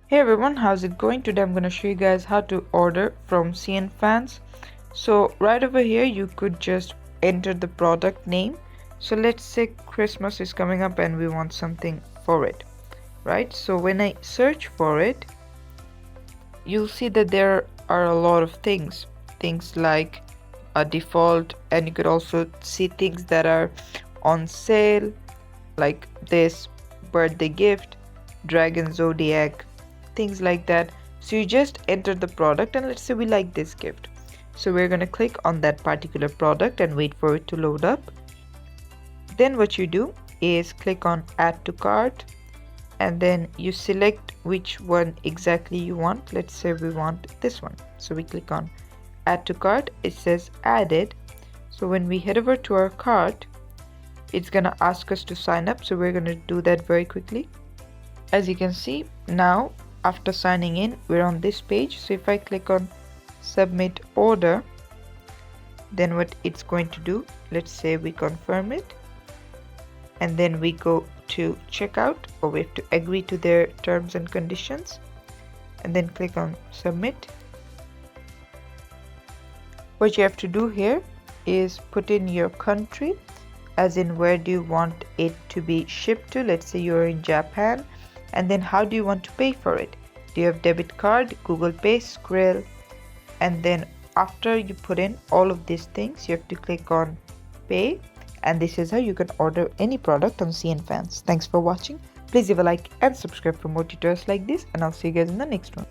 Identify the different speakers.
Speaker 1: Hey everyone, how's it going? Today I'm going to show you guys how to order from Cnfans. So right over here you could just enter the product name. So let's say Christmas is coming up and we want something for it, right? So when I search for it, you'll see that there are a lot of things like a default, and you could also see things that are on sale, like this birthday gift, dragon zodiac, things like that. So you just enter the product, and let's say we like this gift, so we're going to click on that particular product and wait for it to load up. Then what you do is click on add to cart, and then you select which one exactly you want. Let's say we want this one, so we click on add to cart. It says added. So when we head over to our cart, it's gonna ask us to sign up, so we're gonna do that very quickly. As you can see, now after signing in, we're on this page. So if I click on submit order, then what it's going to do, let's say we confirm it, and then we go to checkout, or we have to agree to their terms and conditions, and then click on submit. What you have to do here is put in your country, as in where do you want it to be shipped to. Let's say you're in Japan, and then how do you want to pay for it. Do you have debit card, Google Pay, Skrill? And then after you put in all of these things, you have to click on pay, and this is how you can order any product on Cnfans. Thanks for watching. Please leave a like and subscribe for more tutorials like this, and I'll see you guys in the next one.